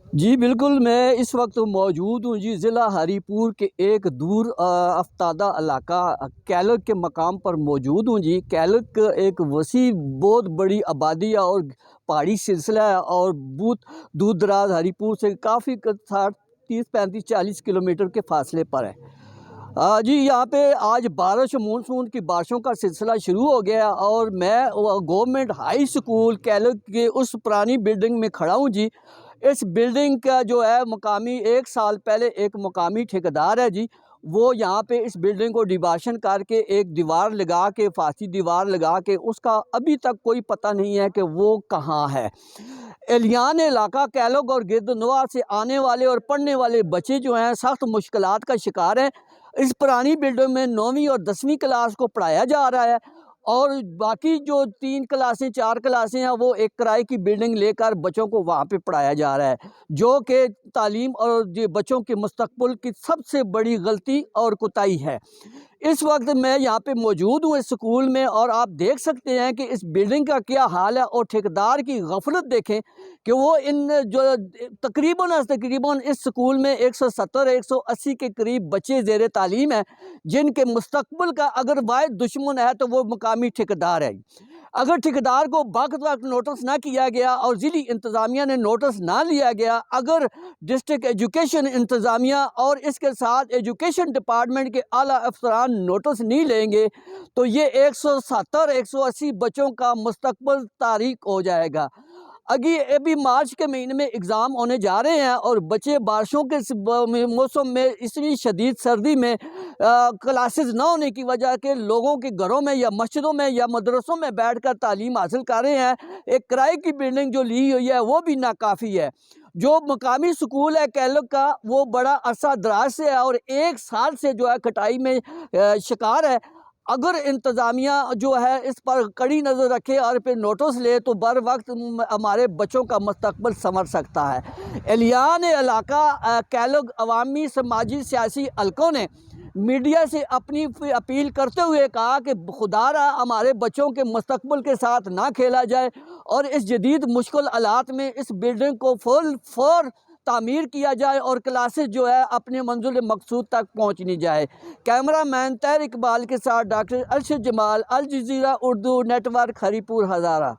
جی بالکل، میں اس وقت موجود ہوں جی ضلع ہری پور کے ایک دور افتادہ علاقہ کیلک کے مقام پر موجود ہوں جی۔ کیلک ایک وسیع بہت بڑی آبادی ہے اور پہاڑی سلسلہ ہے اور بہت دور دراز ہری پور سے کافی 30-35-40 کلومیٹر کے فاصلے پر ہے۔ جی یہاں پہ آج مونسون کی بارشوں کا سلسلہ شروع ہو گیا اور میں گورنمنٹ ہائی سکول کیلک کے اس پرانی بلڈنگ میں کھڑا ہوں جی۔ اس بلڈنگ کا جو ہے مقامی 1 سال پہلے ایک مقامی ٹھیکیدار ہے جی، وہ یہاں پہ اس بلڈنگ کو ڈیباشن کر کے ایک دیوار لگا کے فاسی دیوار لگا کے اس کا ابھی تک کوئی پتہ نہیں ہے کہ وہ کہاں ہے۔ اہلیان علاقہ کیلک اور گرد و نواح سے آنے والے اور پڑھنے والے بچے جو ہیں سخت مشکلات کا شکار ہیں۔ اس پرانی بلڈنگ میں 9ویں اور 10ویں کلاس کو پڑھایا جا رہا ہے اور باقی جو 3 کلاسیں 4 کلاسیں ہیں وہ ایک کرائے کی بلڈنگ لے کر بچوں کو وہاں پہ پڑھایا جا رہا ہے، جو کہ تعلیم اور بچوں کے مستقبل کی سب سے بڑی غلطی اور کوتاہی ہے۔ اس وقت میں یہاں پہ موجود ہوں اس سکول میں اور آپ دیکھ سکتے ہیں کہ اس بلڈنگ کا کیا حال ہے اور ٹھیکیدار کی غفلت دیکھیں کہ وہ ان جو تقریباً اس سکول میں 170-180 کے قریب بچے زیر تعلیم ہیں، جن کے مستقبل کا اگر واحد دشمن ہے تو وہ مقامی ٹھیکیدار ہے۔ اگر ٹھیکیدار کو وقت نوٹس نہ کیا گیا اور ضلعی انتظامیہ نے نوٹس نہ لیا گیا، اگر ڈسٹرکٹ ایجوکیشن انتظامیہ اور اس کے ساتھ ایجوکیشن ڈپارٹمنٹ کے اعلیٰ افسران نوٹس نہیں لیں گے تو یہ 170-180 بچوں کا مستقبل تاریک ہو جائے گا۔ ابھی مارچ کے مہینے میں اگزام ہونے جا رہے ہیں اور بچے بارشوں کے موسم میں اتنی شدید سردی میں کلاسز نہ ہونے کی وجہ کے لوگوں کے گھروں میں یا مسجدوں میں یا مدرسوں میں بیٹھ کر تعلیم حاصل کر رہے ہیں۔ ایک کرائے کی بلڈنگ جو لی ہوئی ہے وہ بھی ناکافی ہے۔ جو مقامی سکول ہے کیلک کا وہ بڑا عرصہ دراز سے ہے اور 1 سال سے جو ہے کٹائی میں شکار ہے۔ اگر انتظامیہ جو ہے اس پر کڑی نظر رکھے اور پھر نوٹس لے تو بر وقت ہمارے بچوں کا مستقبل سنور سکتا ہے۔ اہلیان علاقہ کیلک عوامی سماجی سیاسی حلقوں نے میڈیا سے اپنی اپیل کرتے ہوئے کہا کہ خدا را ہمارے بچوں کے مستقبل کے ساتھ نہ کھیلا جائے اور اس جدید مشکل حالات میں اس بلڈنگ کو فور تعمیر کیا جائے اور کلاسز جو ہے اپنے منزل مقصود تک پہنچنی جائے۔ کیمرہ مین طاہر اقبال کے ساتھ ڈاکٹر ارشد جمال، الجزیرہ اردو نیٹ ورک ہری پور ہزارہ۔